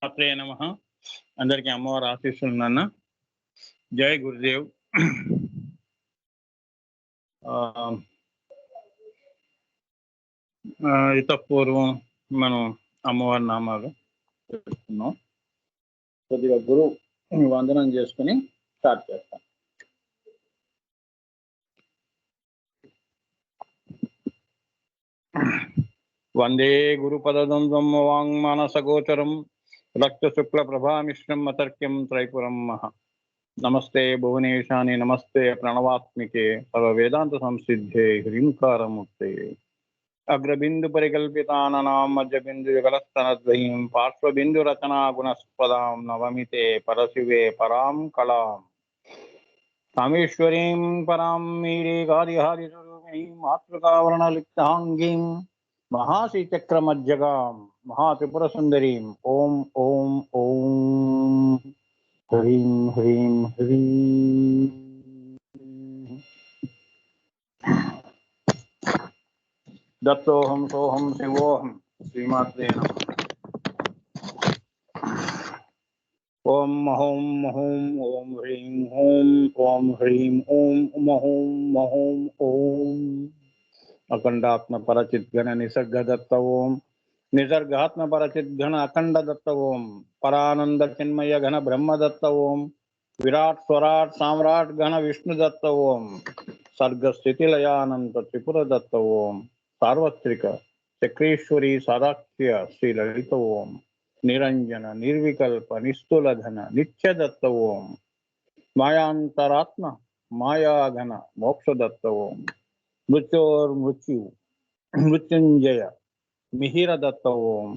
మాత్రే నమః. అందరికీ అమ్మవారి ఆశీస్సులు నాన్న. జై గురుదేవ్. ఇతపూర్వం మనం అమ్మవారి నామాలు చెప్తున్నాం. కొద్దిగా గురువు వందనం చేసుకుని స్టార్ట్ చేస్తాం. వందే గురుపదద్వంద్వం వాంగ్మానసగోచరం రక్తశుక్ల ప్రభామిశ్రం అతర్క్యం త్రైపురం మహా. నమస్తే భువనేశాని నమస్తే ప్రణవాత్మికే సర్వ వేదాంత సంసిద్ధే హ్రీంకారమూర్తే. అగ్రబిందు పరికల్పితానాం మధ్యబిందు వికలస్తనద్వయీం పార్శ్వబిందు రచనా గుణస్పదాం నవమితే పరశివే పరాం కళాం కామేశ్వరీం పరాం మీరేగాదిహాది స్వరూపిణీం మాతృకావరణలిప్తాంగీం మహాశ్రీచక్రమధ్యగాం మహాత్రిపుర సుందరీం. ఓం ఓం ఓం హ్రీం హ్రీం హ్రీం. దత్తోహం సోహం శివోహం శ్రీమాత్రే నమః. ఓం మహోం మహోం ఓం హ్రీం ఓం ఓం హ్రీం ఓం మహోం మహోం ఓం. అఖండాత్మ పరచిద్గణ నిసర్గ దత్త ఓం నిసర్గాత్మ పరచిద్గణ అఖండ దత్త ఓం పరానంద చిన్మయ ఘన బ్రహ్మ దత్త ఓం విరాట్ స్వరాట్ సామ్రాట్ గణ విష్ణు దత్త ఓం సర్గస్థితిలయానంత త్రిపుర దత్త ఓం సార్వత్రిక చక్రేశ్వరి సారాఖ్య శ్రీ లలిత ఓం నిరంజన నిర్వికల్ప నిస్తులధన నిత్యదత్త ఓం మాయాంతరాత్మ మాయాఘన మోక్షదత్త ఓం మృత్యోర్మృత్యు మృత్యుంజయ మిహిర దత్త ఓం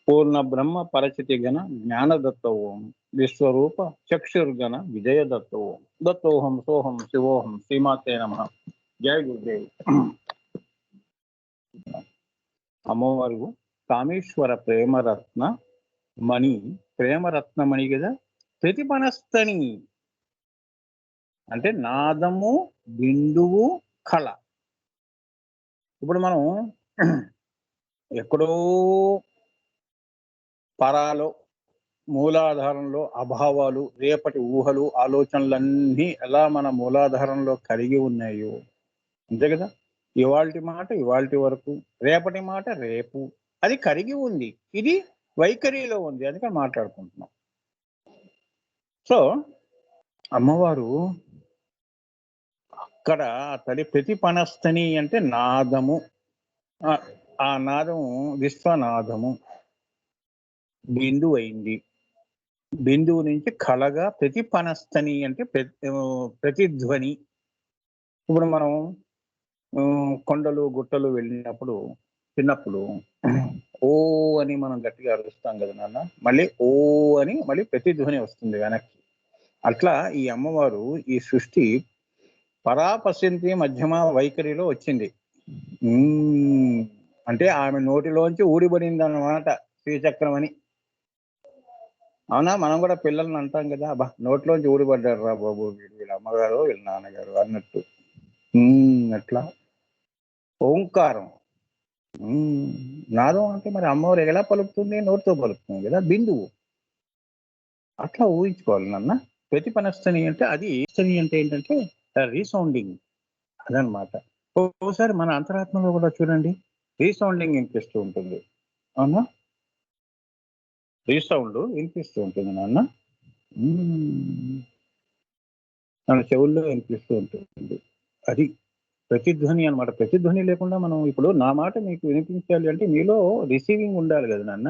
పూర్ణ బ్రహ్మ పరచితి గణ జ్ఞానదత్త ఓం విశ్వరూప చక్షుర్గణ విజయ దత్త ఓం. దత్తోహం సోహం శివోహం శ్రీమాతే నమః. జయ గురుదేవ్. అమ్మవారు కామేశ్వర ప్రేమరత్న మణి, ప్రేమరత్నమణి కదా. ప్రతిపనస్తని అంటే నాదము, బిందువు, కళ. ఇప్పుడు మనం ఎక్కడో పరాలో మూలాధారంలో అభావాలు, రేపటి ఊహలు, ఆలోచనలన్నీ ఎలా మన మూలాధారంలో కలిగి ఉన్నాయో అంతే కదా. ఇవాల్టి మాట ఇవాల్టి వరకు, రేపటి మాట రేపు, అది కరిగి ఉంది. ఇది వైఖరిలో ఉంది, అందుకని మాట్లాడుకుంటున్నాం. సో అమ్మవారు అక్కడ తల్లి ప్రతిపనస్తని అంటే నాదము. ఆ నాదము విశ్వనాదము. బిందువు అయింది. బిందువు నుంచి కళగా ప్రతిపనస్తని అంటే ప్రతిధ్వని. ఇప్పుడు మనం కొండలు గుట్టలు వెళ్ళినప్పుడు చిన్నప్పుడు ఓ అని మనం గట్టిగా అరుస్తాం కదా నాన్న. మళ్ళీ ఓ అని మళ్ళీ ప్రతిధ్వని వస్తుంది వెనక్కి. అట్లా ఈ అమ్మవారు ఈ సృష్టి పరాపశ్యంతి మధ్యమ వైఖరిలో వచ్చింది. అంటే ఆమె నోటిలోంచి ఊడిపడింది అన్నమాట శ్రీచక్రం అని. అవునా, మనం కూడా పిల్లల్ని అంటాం కదా, అబ్బా నోట్లోంచి ఊడిపడ్డారు రా బాబు వీళ్ళ అమ్మగారు వీళ్ళ నాన్నగారు అన్నట్టు. అట్లా ఓంకారం నాదం అంటే మరి అమ్మవారు ఎలా పలుకుతుంది? నోటితో పలుకుతుంది కదా, బిందువు. అట్లా ఊహించుకోవాలి నాన్న. ప్రతిపనస్తని అంటే అది అంటే ఏంటంటే రీసౌండింగ్ అదనమాట. ఒకసారి మన అంతరాత్మలో కూడా చూడండి, రీసౌండింగ్ వినిపిస్తూ ఉంటుంది. అవునా, రీసౌండ్ వినిపిస్తూ ఉంటుంది నాన్న. మన చెవుల్లో వినిపిస్తూ ఉంటుంది. అది ప్రతిధ్వని అనమాట. ప్రతిధ్వని లేకుండా మనం ఇప్పుడు నా మాట మీకు వినిపించాలి అంటే మీలో రిసీవింగ్ ఉండాలి కదా నాన్న.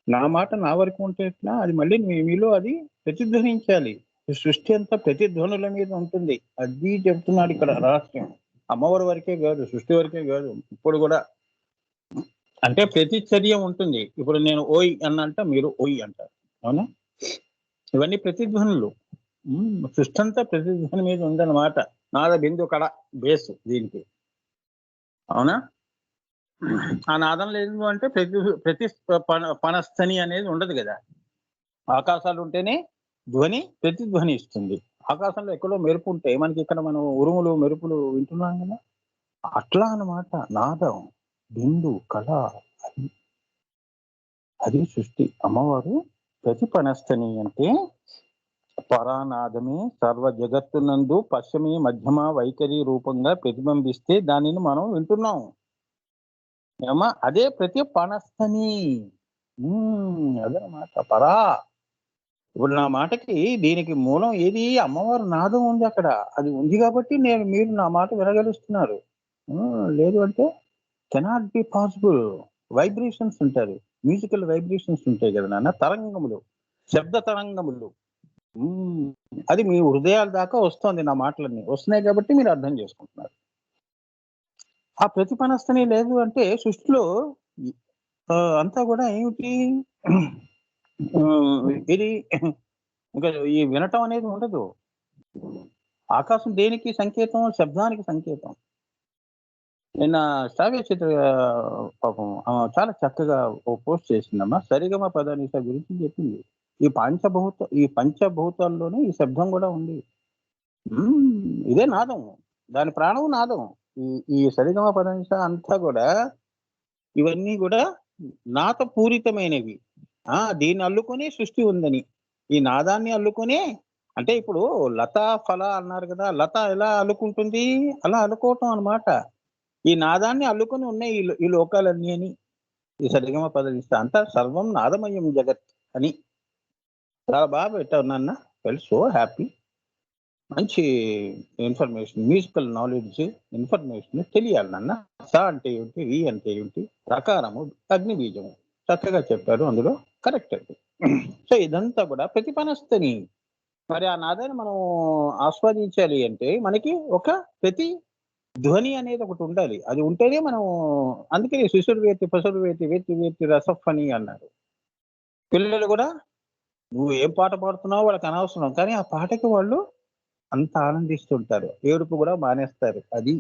నా మాట నా వరకు ఉంటే ఎట్లా, అది మళ్ళీ మీలో అది ప్రతిధ్వనించాలి. సృష్టి అంతా ప్రతిధ్వనుల మీద ఉంటుంది. అది చెప్తున్నాడు ఇక్కడ రహస్యం. అమ్మవారి వరకే కాదు, సృష్టి వరకే కాదు, ఇప్పుడు కూడా. అంటే ప్రతిచర్య ఉంటుంది. ఇప్పుడు నేను ఓయ్ అన్నంట, మీరు ఓయ్ అంటారు. అవునా, ఇవన్నీ ప్రతిధ్వనులు. సృష్టి అంతా ప్రతిధ్వని మీద ఉందన్నమాట. నాద బిందు కళ బేస్ దీనికి. అవునా, ఆ నాదం లేదు అంటే ప్రతి పనస్థని అనేది ఉండదు కదా. ఆకాశాలు ఉంటేనే ధ్వని ప్రతిధ్వని ఇస్తుంది. ఆకాశంలో ఎక్కడో మెరుపు ఉంటే మనకి ఇక్కడ మనం ఉరుములు మెరుపులు వింటున్నాం కదా. అట్లా అన్నమాట నాదం, బిందు, కళ. అది సృష్టి. అమ్మవారు ప్రతిపనస్తని అంటే పరానాదమే సర్వ జగత్తునందు పశ్చిమి మధ్యమ వైఖరి రూపంగా ప్రతిబింబిస్తే దానిని మనం వింటున్నాం. ఏమా అదే ప్రతిపనస్తని. అదనమాట పరా. ఇప్పుడు నా మాటకి దీనికి మూలం ఏది? అమ్మవారి నాదం ఉంది అక్కడ. అది ఉంది కాబట్టి మీరు నా మాట వినగలుస్తున్నారు. లేదు అంటే కెనాట్ బి పాసిబుల్. వైబ్రేషన్స్ ఉంటారు. మ్యూజికల్ వైబ్రేషన్స్ ఉంటాయి కదా నాన్న, తరంగములు, శబ్ద తరంగములు. అది మీ హృదయాల దాకా వస్తుంది. నా మాటలన్నీ వస్తున్నాయి కాబట్టి మీరు అర్థం చేసుకుంటున్నారు. ఆ ప్రతిపనస్తని లేదు అంటే సృష్టిలో అంతా కూడా ఏమిటి? ఇది ఇంకా ఈ వినటం అనేది ఉండదు. ఆకాశం దేనికి సంకేతం? శబ్దానికి సంకేతం. నిన్న శ్రావ్య చిత్ర పాపం చాలా చక్కగా ఓ పోస్ట్ చేసిందమ్మా. సరిగమ పదనిస గురించి చెప్పింది. ఈ పంచభూతాల్లోనే ఈ శబ్దం కూడా ఉంది. ఇదే నాదం. దాని ప్రాణం నాదం. ఈ సరిగమ పదనిస అంతా కూడా ఇవన్నీ కూడా నాదపూరితమైనవి. దీన్ని అల్లుకునే సృష్టి ఉందని. ఈ నాదాన్ని అల్లుకునే అంటే ఇప్పుడు లత ఫల అన్నారు కదా, లత ఎలా అల్లుకుంటుంది? అలా అల్లుకోవటం అన్నమాట. ఈ నాదాన్ని అల్లుకొని ఉన్నాయి ఈ లోకాలన్నీ అని. ఈ సరిగమ పదనిస అంతా సర్వం నాదమయం జగత్ అని చాలా బాగా పెట్టావు నాన్న. Well so happy. మంచి ఇన్ఫర్మేషన్, మ్యూజికల్ నాలెడ్జ్ ఇన్ఫర్మేషన్ తెలియాలి నాన్న. స అంటే ఏమిటి, వి అంటే ఏమిటి, ప్రకారము, అగ్ని బీజము చక్కగా చెప్పారు. అందులో కరెక్ట్ అండి. సో ఇదంతా కూడా ప్రతిపనస్తని. మరి ఆ నాదాన్ని మనం ఆస్వాదించాలి అంటే మనకి ఒక ప్రతి ధ్వని అనేది ఒకటి ఉండాలి. అది ఉంటేనే మనం, అందుకే శిశుడు వేతి పసుడు వేతి వేతి వేతి రసఫని అన్నారు. పిల్లలు కూడా నువ్వు ఏం పాట పాడుతున్నావో వాళ్ళకి అనవసరం, కానీ ఆ పాటకి వాళ్ళు అంత ఆనందిస్తుంటారు. ఏడుపు కూడా మానేస్తారు. అది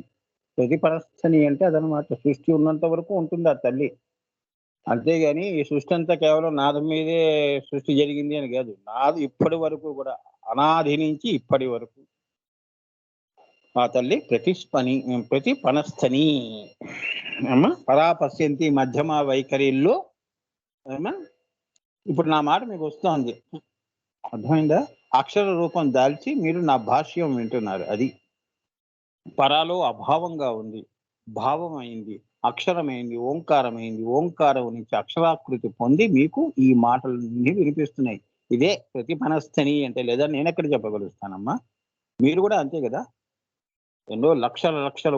ప్రతిపనస్తని అంటే అదనమాట. సృష్టి ఉన్నంత వరకు ఉంటుంది ఆ తల్లి. అంతేగాని ఈ సృష్టి అంతా కేవలం నాదం మీదే సృష్టి జరిగింది అని కాదు. నాది ఇప్పటి వరకు కూడా, అనాది నుంచి ఇప్పటి వరకు ఆ తల్లి ప్రతిపనస్తని అమ్మా. పరాపశ్యంతి మధ్యమ వైఖరిల్లో ఏమా. ఇప్పుడు నా మాట మీకు వస్తుంది, అర్థమైందా? అక్షర రూపం దాల్చి మీరు నా భాష్యం వింటున్నారు. అది పరాలో అభావంగా ఉంది, భావమైంది, అక్షరమైంది, ఓంకారమైంది, ఓంకారం నుంచి అక్షరాకృతి పొంది మీకు ఈ మాటలన్నీ వినిపిస్తున్నాయి. ఇదే ప్రతిపనస్తని అంటే. లేదా నేను ఎక్కడ చెప్పగలుగుతానమ్మా? మీరు కూడా అంతే కదా. ఎన్నో లక్షల లక్షల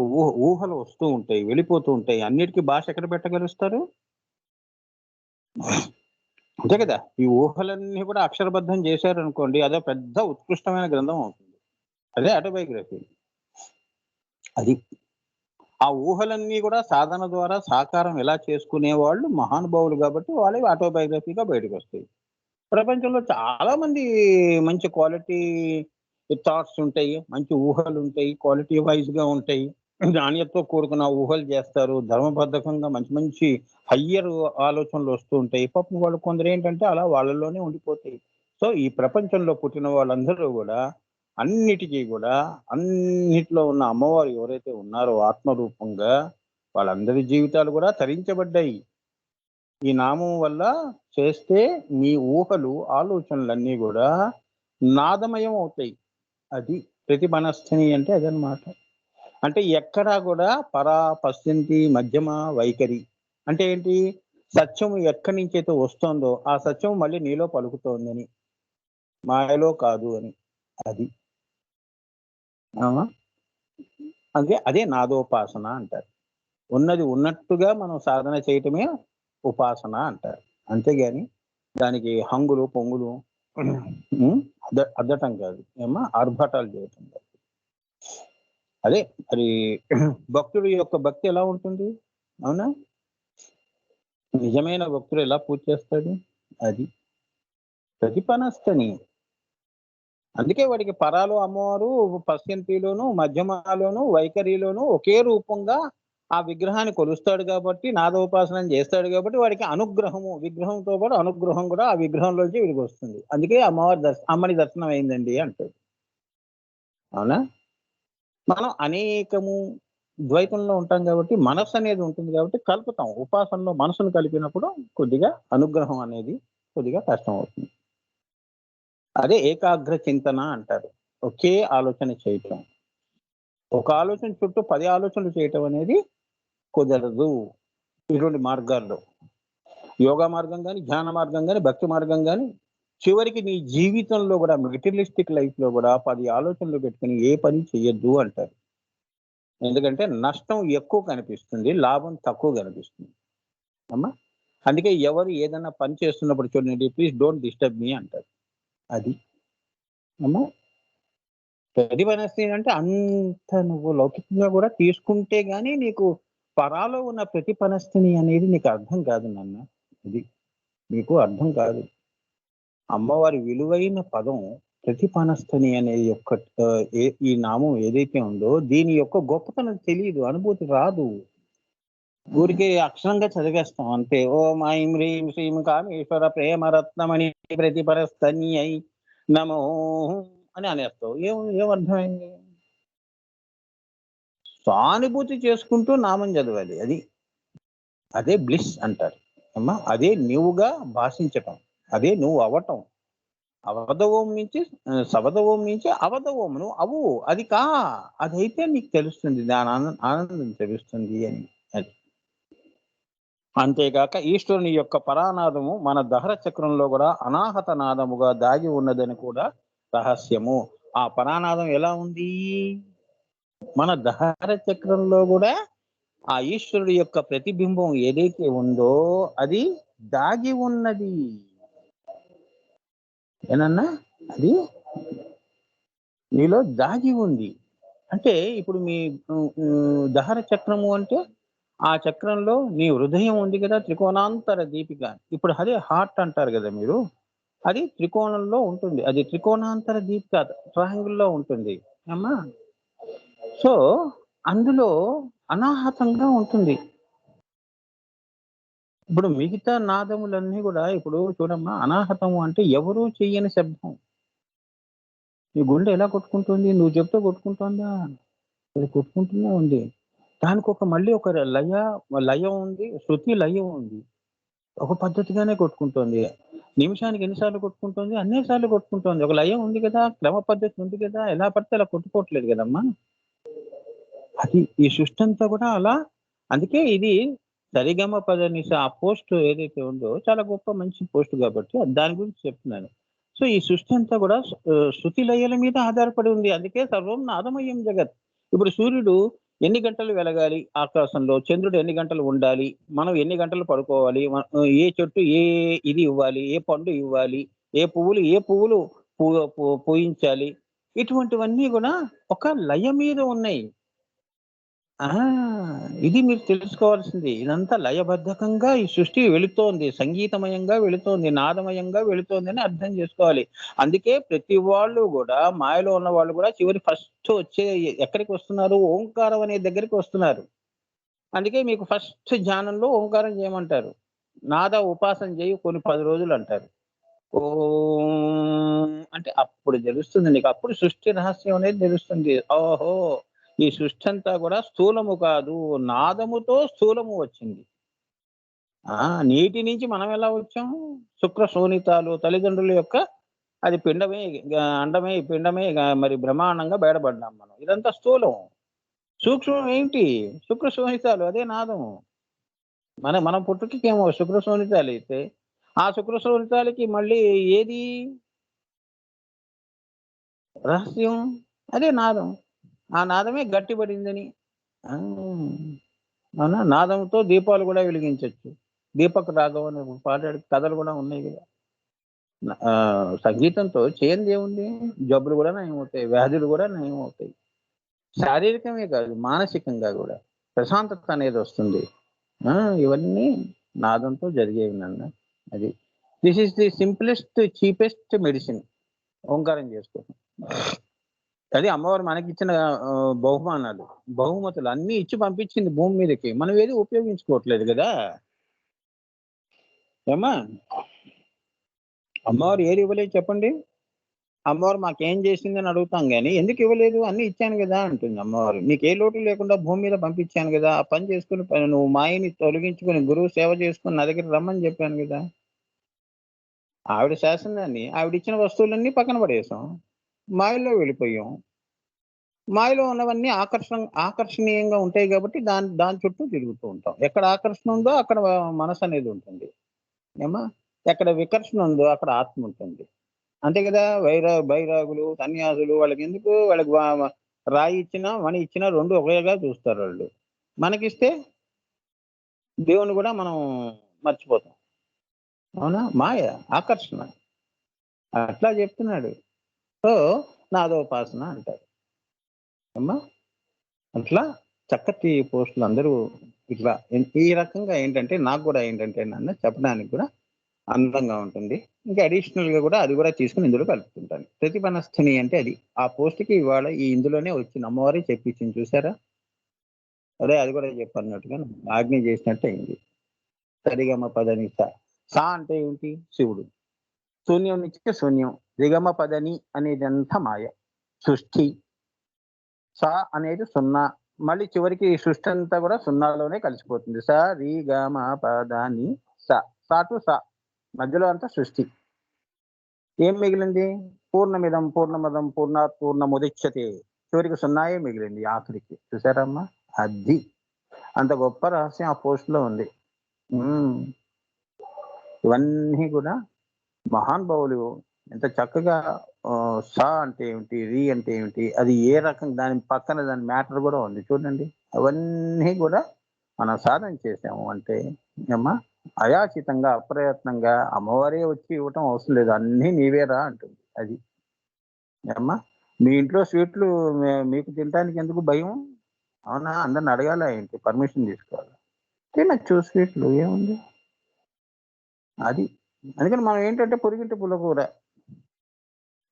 ఊహలు వస్తూ ఉంటాయి, వెళ్ళిపోతూ ఉంటాయి. అన్నిటికీ భాష ఎక్కడ పెట్టగలుస్తారు? అంతే కదా. ఈ ఊహలన్నీ కూడా అక్షరబద్ధం చేశారనుకోండి, అదే పెద్ద ఉత్కృష్టమైన గ్రంథం అవుతుంది. అదే ఆటోబయోగ్రఫీ. అది ఆ ఊహలన్నీ కూడా సాధన ద్వారా సాకారం ఎలా చేసుకునే వాళ్ళు మహానుభావులు కాబట్టి వాళ్ళే ఆటోబయోగ్రఫీగా బయటకు వస్తాయి. ప్రపంచంలో చాలా మంది మంచి క్వాలిటీ థాట్స్ ఉంటాయి, మంచి ఊహలు ఉంటాయి, క్వాలిటీ వైజ్ గా ఉంటాయి, నాణ్యతతో కూడుకున్న ఊహలు చేస్తారు, ధర్మబద్ధకంగా మంచి మంచి హయ్యర్ ఆలోచనలు వస్తూ ఉంటాయి. పాపం వాళ్ళు కొందరు ఏంటంటే అలా వాళ్ళలోనే ఉండిపోతాయి. సో ఈ ప్రపంచంలో పుట్టిన వాళ్ళందరూ కూడా అన్నిటిలో ఉన్న అమ్మవారు ఎవరైతే ఉన్నారో ఆత్మరూపంగా, వాళ్ళందరి జీవితాలు కూడా తరించబడ్డాయి. ఈ నామం వల్ల చేస్తే మీ ఊహలు ఆలోచనలన్నీ కూడా నాదమయం అవుతాయి. అది ప్రతిపనస్తని అంటే అదనమాట. అంటే ఎక్కడా కూడా పరా పశ్యంతి మధ్యమ వైఖరి అంటే ఏంటి? సత్యం ఎక్కడి నుంచి అయితే వస్తుందో ఆ సత్యం మళ్ళీ నీలో పలుకుతోందని, మాయలో కాదు అని. అది అదే నాదోపాసన అంటారు. ఉన్నది ఉన్నట్టుగా మనం సాధన చేయటమే ఉపాసన అంటారు. అంతేగాని దానికి హంగులు పొంగులు అద్దటం కాదు, ఆర్భాటాలు చేయటం కాదు. అదే మరి భక్తుడి యొక్క భక్తి ఎలా ఉంటుంది? అవునా? నిజమైన భక్తుడు ఎలా పూజ చేస్తాడు? అది ప్రతిపనస్తని. అందుకే వాడికి పరాలు అమ్మవారు పశ్యంతిలోను, మధ్యమాలోను, వైఖరిలోను ఒకే రూపంగా ఆ విగ్రహాన్ని కొలుస్తాడు కాబట్టి, నాదోపాసనం చేస్తాడు కాబట్టి వాడికి అనుగ్రహము, విగ్రహంతో పాటు అనుగ్రహం కూడా ఆ విగ్రహంలోంచి వీడికి వస్తుంది. అందుకే అమ్మని దర్శనం అయిందండి అంటాడు. అవునా? మనం అనేకము ద్వైతంలో ఉంటాం కాబట్టి మనస్సు అనేది ఉంటుంది కాబట్టి కలుపుతాం. ఉపాసనలో మనసును కలిపినప్పుడు కొద్దిగా అనుగ్రహం అనేది కొద్దిగా కష్టం అవుతుంది. అదే ఏకాగ్ర చింతన అంటారు. ఒకే ఆలోచన చేయటం. ఒక ఆలోచన చుట్టూ 10 ఆలోచనలు చేయటం అనేది కుదరదు. ఇటువంటి మార్గాల్లో. యోగా మార్గం గాని, ధ్యాన మార్గం గాని, భక్తి మార్గం గాని, చివరికి నీ జీవితంలో గూడా మెటీరియలిస్టిక్ లైఫ్‌లో గూడా 10 ఆలోచనలు పెట్టుకొని ఏ పని చెయ్యొద్దు అంటారు. ఎందుకంటే నష్టం ఎక్కువ కనిపిస్తుంది. లాభం తక్కువ కనిపిస్తుంది. అమ్మా! అందుకే ఎవరు ఏదన్నా పని చేస్తున్నప్పుడు చూడండి, ప్లీజ్ డోంట్ డిస్టర్బ్ మీ అంటారు. అది. అమ్మా! ప్రతి పనొస్తే అంటే అంత నువ్వు లౌకికంగా గూడా తీసుకుంటే గాని నీకు పరాలో ఉన్న ప్రతి పనస్తిని అనేది నీకు అర్థం కాదు నాన్న. అది. మీకు అర్థం కాదు. అమ్మవారి విలువైన పదం ప్రతిపనస్తని అనే యొక్క ఈ నామం ఏదైతే ఉందో దీని యొక్క గొప్పతనం తెలీదు. అనుభూతి రాదు. ఊరికే అక్షరంగా చదివేస్తాం అంతే. ఓం ఐం హ్రీం శ్రీం కామేశ్వర ప్రేమరత్నమణి ప్రతిపరస్తన్యై నమో అని అనేస్తావు. ఏమర్థమైంది? సానుభూతి చేసుకుంటూ నామం చదవాలి. అది. అదే బ్లిస్ అంటారు. అమ్మా! అదే నీవుగా భాషించటం. అదే నువ్వు అవ్వటం. అవధ ఓం నుంచి సవధ ఓం నుంచి అవధ ఓం. నువ్వు అవ్వు. అది కా. అదైతే నీకు తెలుస్తుంది. దాని ఆనందం తెలుస్తుంది అని. అది. అంతేగాక ఈశ్వరుని యొక్క పరానాదము మన దహర చక్రంలో గూడా అనాహత నాదముగా దాగి ఉన్నదని కూడా రహస్యము. ఆ పరానాదం ఎలా ఉంది? మన దహర చక్రంలో గూడా ఆ ఈశ్వరుడి యొక్క ప్రతిబింబం ఏదైతే ఉందో అది దాగి ఉన్నది. ఏనన్నా? అది నీలో దాగి ఉంది. అంటే ఇప్పుడు మీ దహర చక్రము అంటే ఆ చక్రంలో నీ హృదయం ఉంది కదా! త్రికోణాంతర దీపిక. ఇప్పుడు అదే హార్ట్ అంటారు గదా మీరు. అది త్రికోణంలో ఉంటుంది. అది త్రికోణాంతర దీపిక ట్రయాంగిల్‌లో ఉంటుంది. అమ్మా! సో, అందులో అనాహతంగా ఉంటుంది. ఇప్పుడు మిగతా నాదములన్నీ గూడా ఇప్పుడు చూడమ్మా అనాహతము అంటే ఎవరు చెయ్యని శబ్దం. నీ గుండె ఎలా కొట్టుకుంటుంది? నువ్వు చెప్తే కొట్టుకుంటోందా? అది కొట్టుకుంటూనే ఉంది. దానికొక మళ్ళీ ఒక లయం ఉంది. శృతి లయం ఉంది. ఒక పద్ధతిగానే కొట్టుకుంటోంది. నిమిషానికి ఎన్ని సార్లు కొట్టుకుంటోంది? అన్ని సార్లు కొట్టుకుంటోంది. ఒక లయం ఉంది గదా! క్రమ పద్ధతి ఉంది గదా! ఎలా పడితే అలా కొట్టుకోవట్లేదు గదమ్మా! అది ఈ సృష్టంతా గూడా అలా అందుకే ఇది సరిగమ పదనిస ఆ పోస్ట్ ఏదైతే ఉందో చాలా గొప్ప మంచి పోస్ట్ గాబట్టి దాని గురించి చెప్తున్నాను. సో, ఈ సృష్టి అంతా గూడా శృతి లయల మీద ఆధారపడి ఉంది. అందుకే సర్వం నాదమయం జగత్. ఇప్పుడు సూర్యుడు ఎన్ని గంటలు వెలగాలి ఆకాశంలో, చంద్రుడు ఎన్ని గంటలు ఉండాలి, మనం ఎన్ని గంటలు పడుకోవాలి, ఏ చెట్టు ఇది ఇవ్వాలి, ఏ పండు ఇవ్వాలి, ఏ పువ్వులు పూ పూ పూయించాలి. ఇటువంటివన్నీ గూడా ఒక లయ మీద ఉన్నాయి. ఆ! ఇది మీరు తెలుసుకోవాల్సింది. ఇదంతా లయబద్ధకంగా ఈ సృష్టి వెళుతోంది. సంగీతమయంగా వెళుతోంది. నాదమయంగా వెళుతోందని అర్థం జేసుకోవాలి. అందుకే ప్రతి వాళ్ళు గూడా మాయలో ఉన్న వాళ్ళు గూడా చివరి ఫస్ట్ వచ్చే ఎక్కడికి వస్తున్నారు? ఓంకారం అనే దగ్గరికి వస్తున్నారు. అందుకే మీకు ఫస్ట్ ధ్యానంలో ఓంకారం జేయమంటారు. నాద ఉపాసన జెయ్యి కొన్ని 10 రోజులంటారు. అంటే అప్పుడు తెలుస్తుంది నీకు. అప్పుడు సృష్టి రహస్యం అనేది తెలుస్తుంది. ఓహో! ఈ సృష్టి అంతా గూడా స్థూలము కాదు. నాదముతో స్థూలము వచ్చింది. నీటి నుంచి మనం ఎలా వచ్చాము? శుక్ర శోణితాలు తల్లిదండ్రుల యొక్క అది పిండమే అండమే, పిండమే మరి బ్రహ్మాండంగా బయటపడ్డాం మనం. ఇదంతా స్థూలం. సూక్ష్మం ఏంటి? శుక్ర శోణితాలు అదే నాదము. మనం పుట్టుకకేమో శుక్ర శోణితాలైతే, ఆ శుక్ర శోణితాలకి మళ్ళీ ఏది రహస్యం? అదే నాదం. ఆ నాదమే గట్టిపడిందని. ఆ! అవునా? నాదంతో దీపాలు గూడా వెలిగించొచ్చు. 'దీపక్ రాఘవ' అని ఒక పాటాడు కథలు గూడా ఉన్నాయి గదా! సంగీతంతో చేయందేముంది? జబ్బులు గూడా నయమవుతాయి. వ్యాధులు గూడా నయమవుతాయి. శారీరకమే కాదు మానసికంగా గూడా. ప్రశాంతత అనేదొస్తుంది. ఆ! ఇవన్నీ నాదంతో జరిగేవి నాన్న. అది. This is the simplest, cheapest medicine. ఓంకారం చేసుకోవడం. అది అమ్మవారు మనకిచ్చిన బహుమానాలు. బహుమతులు అన్నీ ఇచ్చి పంపించింది భూమి మీదకి. మనం ఏది ఉపయోగించుకోవట్లేదు గదా! ఏమ్మా? అమ్మవారు ఏది ఇవ్వలేదు చెప్పండి? అమ్మవారు మాకేం చేసిందని అడుగుతాం గానీ, ఎందుకు ఇవ్వలేదు? అన్నీ ఇచ్చాను గదా! అంటుంది అమ్మవారు. నీకే లోటు లేకుండా భూమి మీద పంపించాను గదా! ఆ పని చేసుకొని నువ్వు మాయని తొలగించుకొని గురువు సేవ చేసుకొని నా దగ్గరికి రమ్మని జెప్పాను గదా! ఆవిడ శాసనాన్ని ఆవిడిచ్చిన వస్తువులన్నీ పక్కన పడేసాం. మాయలో వెళ్ళిపోయాం. మాయలో ఉన్నవన్నీ ఆకర్షణీయంగా ఉంటాయి గాబట్టి దాని దాని చుట్టూ తిరుగుతూ ఉంటాం. ఎక్కడ ఆకర్షణ ఉందో అక్కడ మనసనేది ఉంటుంది. ఏమ్మా? ఎక్కడ వికర్షణ ఉందో అక్కడ ఆత్మ ఉంటుంది. అంతే గదా! బైరాగులు, సన్యాసులు వాళ్ళకెందుకు వాళ్ళకి రాయి ఇచ్చినా, మణి ఇచ్చినా 2 ఒకేలా చూస్తారాళ్ళు. మనకిస్తే దేవుడిని గూడా మనం మర్చిపోతాం. అవునా? మాయ, ఆకర్షణ. అట్లా జెప్తున్నాడు. సో, నాదోపాసన అంటారు. అమ్మా! అట్లా చక్కటి పోస్టులు అందరూ ఇట్లా ఈ రకంగా ఏంటంటే నాకు గూడా ఏంటంటే నాన్న చెప్పడానికి కూడా అందంగా ఉంటుంది. ఇంకా అడిషనల్‌గా గూడా అది గూడా తీసుకొని ఇందులో కలుపుతుంటాను. ప్రతిభనస్థిని అంటే అది. ఆ పోస్ట్‌కి ఇవాళ ఈ ఇందులోనే వచ్చింది. అమ్మవారే చెప్పించింది చూసారా? అదే అది గూడా చెప్పన్నట్టుగా ఆజ్ఞ చేసినట్టు అయింది. సరిగమ పదని స. సా అంటే ఏంటి? శివుడు. శూన్యం నుంచి శూన్యం. రిగమ పదని అనేదంతా మాయ. సృష్టి. స అనేది 0. మళ్ళీ చివరికి ఈ సృష్టి అంతా గూడా సున్నాలోనే కలిసిపోతుంది. స, రి, గ, మ, ప, ద, ని, స. స టు స. మధ్యలో అంతా సృష్టి. ఏం మిగిలింది? పూర్ణమిదం పూర్ణమదం పూర్ణాత్ పూర్ణముదచ్యతే. చివరికి సున్నాయే మిగిలింది ఆఖరికి. చూసారమ్మా? అది. అంత గొప్ప రహస్యం ఆ పోస్ట్‌లో ఉంది. హ్మ్. ఇవన్నీ కూడా మహానుభావులు ఎంత చక్కగా స అంటే ఏమిటి? రి అంటే ఏమిటి? అది ఏ రకం దాని పక్కన దాని మ్యాటర్ గూడా ఉంది చూడండి. అవన్నీ గూడా మనం సాధన చేసాము అంటే ఏమ్మా అయాచితంగా, అప్రయత్నంగా అమ్మవారే వచ్చి ఇవ్వటం అవసరం లేదు. అన్నీ నీవేరా అంటుంది. అది. ఏమ్మా మీ ఇంట్లో స్వీట్లు మీకు తినటానికి ఎందుకు భయం? అవునా? అందరిని అడగాలా ఏంటి? పర్మిషన్ తీసుకోవాలా? తినొచ్చు స్వీట్లు ఏముంది? అది. అందుకని మనం ఏంటంటే పొరుగింటి పుల్లకూర.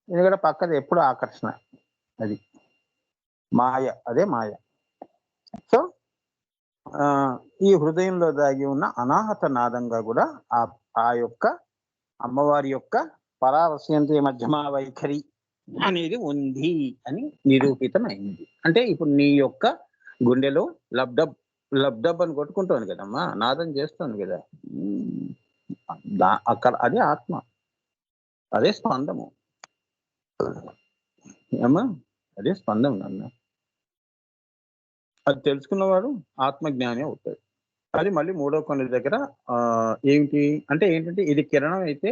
ఎందుకంటే పక్కది ఎప్పుడు ఆకర్షణ. అది. మాయ. అదే మాయ. సో, ఈ హృదయంలో దాగి ఉన్న అనాహత నాదంగా గూడా ఆ యొక్క అమ్మవారి యొక్క పరావస్యంతి మధ్యమా వైఖరి అనేది ఉంది అని నిరూపితమైంది. అంటే ఇప్పుడు నీ యొక్క గుండెలో లబ్‌డబ్, లబ్‌డబ్ అని కొట్టుకుంటోంది కదమ్మా! నాదం చేస్తోంది గదా! హ్మ్. అక్కడ అదే ఆత్మ. అదే స్పందము. ఏమ్మా! అదే స్పందన నాన్న. అది తెలుసుకున్నవాడు ఆత్మజ్ఞాని అవుతాడు. అది మళ్ళీ మూడో కన్ను దగ్గర ఏంటి అంటే ఏంటంటే ఇది కిరణం అయితే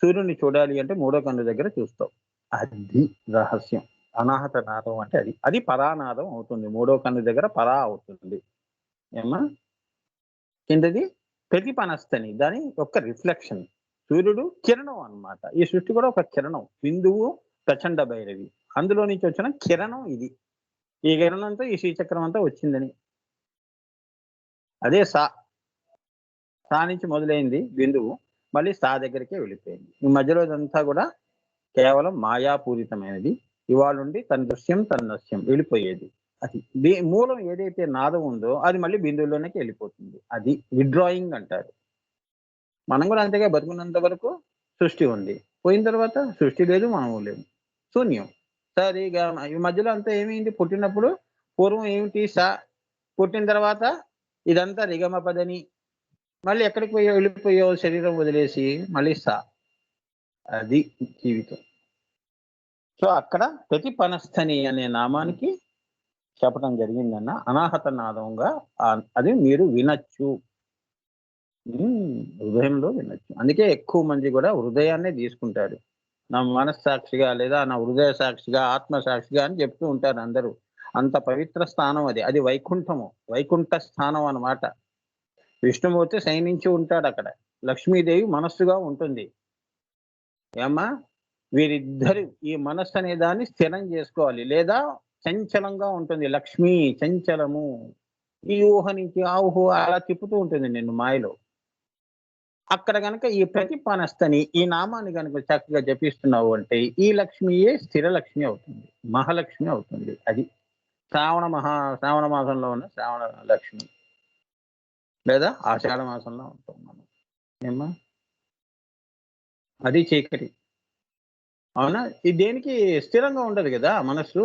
సూర్యుడిని చూడాలి అంటే మూడో కన్ను దగ్గర చూస్తావు. అది రహస్యం. అనాహత నాదం అంటే అది. అది పరానాదం అవుతుంది. మూడో కన్ను దగ్గర పరా అవుతుంది. ఏమ్మా? కిందది ప్రతిపనస్తని దాని యొక్క రిఫ్లెక్షన్. సూర్యుడు కిరణం అన్నమాట. ఈ సృష్టి కూడా ఒక కిరణం. బిందువు ప్రచండ భైరవి. అందులో నుంచి వచ్చిన కిరణం ఇది. ఈ కిరణంతో ఈ శ్రీచక్రం అంతా వచ్చిందని. అదే సా నుంచి మొదలైంది బిందువు. మళ్ళీ సా దగ్గరికే వెళ్ళిపోయింది. ఈ మధ్యలో ఇదంతా గూడా కేవలం మాయాపూరితమైనది. ఇవాళుండి తన దృశ్యం, తన నశ్యం వెళ్ళిపోయేది. అది. మూలం ఏదైతే నాదం ఉందో అది మళ్ళీ బిందువులోనికి వెళ్ళిపోతుంది. అది విత్‌డ్రాయింగ్ అంటారు. మనం గూడా అంతేగా బతికున్నంత వరకు సృష్టి ఉంది. పోయిన తర్వాత సృష్టి లేదు, మనము లేము. శూన్యం. సరి గా మ ఈ మధ్యలో అంతా ఏమైంది పుట్టినప్పుడు పూర్వం ఏమిటి పుట్టిన తర్వాత ఇదంతా రిగమపదని మళ్ళీ ఎక్కడికి వెళ్ళిపోయావు శరీరం వదిలేసి మళ్ళీ అది జీవితం. సో, అక్కడ ప్రతిపనస్థని అనే నామానికి చెప్పడం జరిగిందన్న. అనాహత నాదంగా అది మీరు వినొచ్చు. హృదయంలో వినొచ్చు. అందుకే ఎక్కువ మంది గూడా హృదయాన్నే తీసుకుంటారు. నా మనస్సాక్షిగా లేదా నా హృదయ సాక్షిగా, ఆత్మ సాక్షిగా అని చెప్తూ ఉంటారు అందరూ. అంత పవిత్ర స్థానం అది. అది వైకుంఠము. వైకుంఠ స్థానం అన్నమాట. విష్ణుమూర్తి శయనించి ఉంటాడక్కడ. లక్ష్మీదేవి మనస్సుగా ఉంటుంది. ఏమ్మా! వీరిద్దరు ఈ మనస్సు అనే దాన్ని స్థిరం జేసుకోవాలి. లేదా చంచలంగా ఉంటుంది. లక్ష్మీ చంచలము. ఈ ఊహ నుంచి ఆ ఊహ అలా తిప్పుతూ ఉంటుంది నిన్ను మాయలో. అక్కడ గనక ఈ ప్రతిపనస్తని ఈ నామాన్ని గనుక చక్కగా జపిస్తున్నావు అంటే ఈ లక్ష్మియే స్థిర లక్ష్మి అవుతుంది. మహాలక్ష్మి అవుతుంది. అది. శ్రావణ మాసంలో ఉన్న శ్రావణ లక్ష్మి. లేదా ఆషాఢ మాసంలో ఉంటాం మనం. ఏమ్మా! అది చీకటి. అవునా? ఇది దేనికి స్థిరంగా ఉండదు గదా మనస్సు.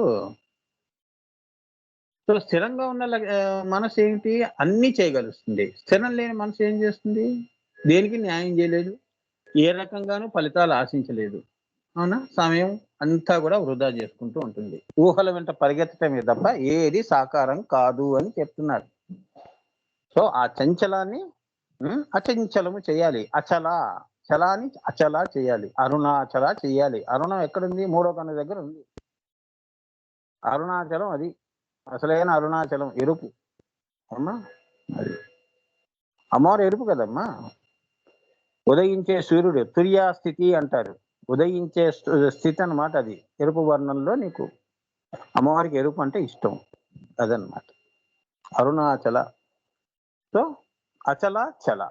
సో, స్థిరంగా ఉన్న మనసేంటి అన్నీ చేయగలుస్తుంది. స్థిరం లేని మనసు ఏం చేస్తుంది? దేనికి న్యాయం జేయలేదు. ఏ రకంగానూ ఫలితాలు ఆశించలేదు. అవునా? సమయం అంతా గూడా వృధా జేసుకుంటూ ఉంటుంది. ఊహల వెంట పరిగెత్తటమే తప్ప ఏది సాకారం కాదు అని చెప్తున్నారు. సో, ఆ చంచలాన్ని అచంచలము చేయాలి. చలాని అచల చేయాలి. అరుణాచల చేయాలి. అరుణం ఎక్కడుంది? మూడో కన్ను దగ్గర ఉంది. అరుణాచలం అది. అసలైన అరుణాచలం ఎరుపు. అమ్మా! అది. అమ్మవారు ఎరుపు కదమ్మా! ఉదయించే సూర్యుడు తుర్యా స్థితి అంటారు. ఉదయించే స్థితి అన్నమాట అది. ఎరుపు వర్ణంలో నీకు అమ్మవారికి ఎరుపు అంటే ఇష్టం. అదన్నమాట. అరుణాచల. సో, అచల, చల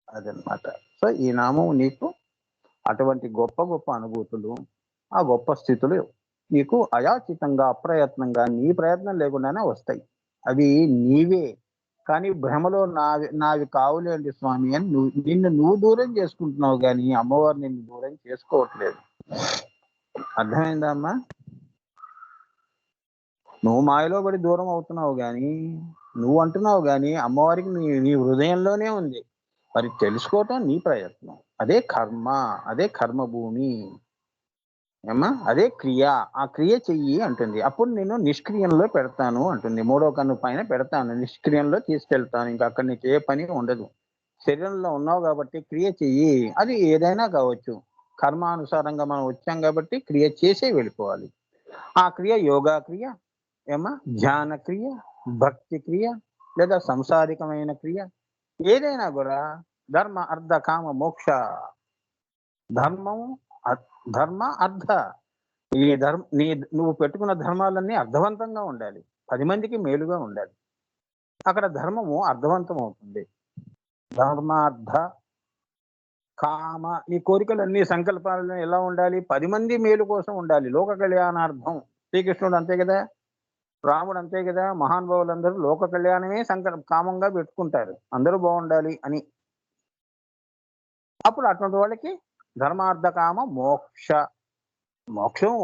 అదన్నమాట. సో, ఈ నామం నీకు అటువంటి గొప్ప గొప్ప అనుభూతులు, ఆ గొప్ప స్థితులు నీకు అయాచితంగా, అప్రయత్నంగా నీ ప్రయత్నం లేకుండానే వస్తాయి. అవి నీవే. కానీ భ్రమలో నావి నావి కావులేండి స్వామి అని నిన్ను నువ్వు దూరం చేసుకుంటున్నావు గానీ, అమ్మవారు నిన్ను దూరం చేసుకోవట్లేదు. అర్థమైందా అమ్మా? నువ్వు మాయలో పడి దూరం అవుతున్నావు గానీ, నువ్వు అంటున్నావు గానీ, అమ్మవారికి నీ నీ హృదయంలోనే ఉంది. మరి తెలుసుకోవటం నీ ప్రయత్నం. అదే కర్మ. అదే కర్మభూమి. ఏమ్మా? అదే క్రియ. ఆ క్రియ చెయ్యి అంటుంది. అప్పుడు నేను నిష్క్రియంలో పెడతాను అంటుంది. మూడో కన్ను పైన పెడతాను. నిష్క్రియంలో తీసుకెళ్తాను. ఇంక అక్కడ నీకు ఏ పని ఉండదు. శరీరంలో ఉన్నావు కాబట్టి క్రియ చెయ్యి. అది ఏదైనా కావచ్చు. కర్మానుసారంగా మనం వచ్చాం కాబట్టి క్రియ చేసే వెళ్ళిపోవాలి. ఆ క్రియ యోగా క్రియ, ఏమ్మా? ధ్యాన క్రియ, భక్తి క్రియ లేదా సంసారికమైన క్రియ ఏదైనా కూడా ధర్మ, అర్థ, కామ, మోక్ష ధర్మము ధర్మ, అర్థ నీ నువ్వు పెట్టుకున్న ధర్మాలన్నీ అర్థవంతంగా ఉండాలి. 10 మందికి మేలుగా ఉండాలి. అక్కడ ధర్మము అర్థవంతం అవుతుంది. ధర్మార్థ, కామ నీ కోరికలన్నీ సంకల్పాలన్నీ ఎలా ఉండాలి? 10 మంది మేలు కోసం ఉండాలి. లోక కళ్యాణార్థం. శ్రీకృష్ణుడు అంతే గదా! రాముడు అంతే గదా! మహానుభావులందరూ లోక కళ్యాణమే కామంగా పెట్టుకుంటారు. అందరూ బావుండాలి అని. అప్పుడు అటువంటి వాళ్ళకి ధర్మార్థ, కామ, మోక్ష మోక్షం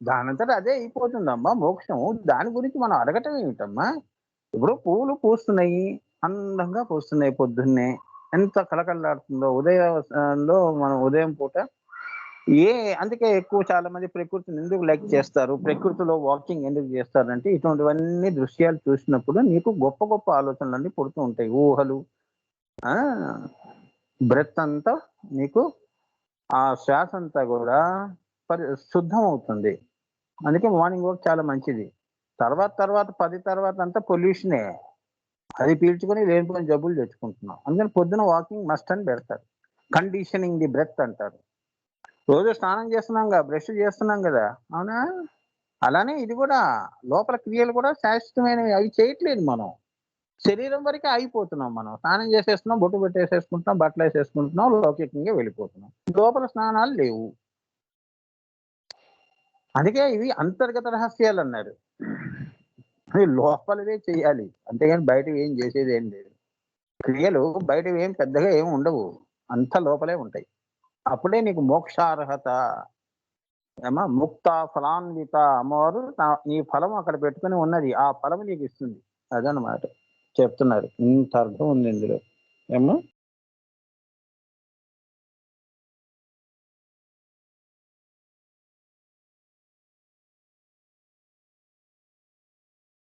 దానంతట అదే అయిపోతుందమ్మా మోక్షం. దాని గురించి మనం అడగటం ఏమిటమ్మా? ఇప్పుడు పువ్వులు పూస్తున్నాయి. అందంగా పూస్తున్నాయి పొద్దున్నే. ఎంత కళకళలాడుతుందో లో మనం ఉదయం పూట ఏ అందుకే ఎక్కువ చాలా మంది ప్రకృతిని ఎందుకు లైక్ చేస్తారు? ప్రకృతిలో వాకింగ్ ఎందుకు చేస్తారంటే ఇటువంటివన్నీ దృశ్యాలు చూసినప్పుడు నీకు గొప్ప గొప్ప ఆలోచనలన్నీ పుడుతూ ఉంటాయి. ఊహలు ఆ! బ్రెత్ అంతా నీకు ఆ శ్వాస అంతా గూడా శుద్ధం అవుతుంది. అందుకే మార్నింగ్ వాక్ చాలా మంచిది. తర్వాత 10 తర్వాత అంతా పొల్యూషనే. అది పీల్చుకొని లేనిపోని జబ్బులు తెచ్చుకుంటున్నాం. అందుకని పొద్దున వాకింగ్ మస్ట్ అని పెడతారు. కండిషనింగ్ ది బ్రెత్ అంటారు. రోజు స్నానం చేస్తున్నాంగా, బ్రష్ చేస్తున్నాం గదా! అవునా? అలానే ఇది గూడా లోపల క్రియలు కూడా శాశ్వతమైనవి. అవి చేయట్లేదు మనం. శరీరం వరకే ఆగిపోతున్నాం మనం. స్నానం చేసేస్తున్నాం, బొట్టు పెట్టేసేసుకుంటున్నాం, బట్టలేసేసుకుంటున్నాం, లౌకికంగా వెళ్ళిపోతున్నాం. లోపల స్నానాలు లేవు. అందుకే ఇవి అంతర్గత రహస్యాలన్నారు. అవి లోపలవే చేయాలి. అంతేగాని బయటవి ఏం చేసేదేం లేదు. క్రియలు బయటవి ఏం పెద్దగా ఏమి ఉండవు. అంతా లోపలే ఉంటాయి. అప్పుడే నీకు మోక్షార్హత. ఏమ్మా? ముక్త ఫలాన్విత అమ్మవారు నీ ఫలం అక్కడ పెట్టుకొని ఉన్నది. ఆ ఫలం నీకు ఇస్తుంది. అదనమాట చెప్తున్నారు. ఇంత అర్థం ఉంది ఇందులో. ఏమ్మా?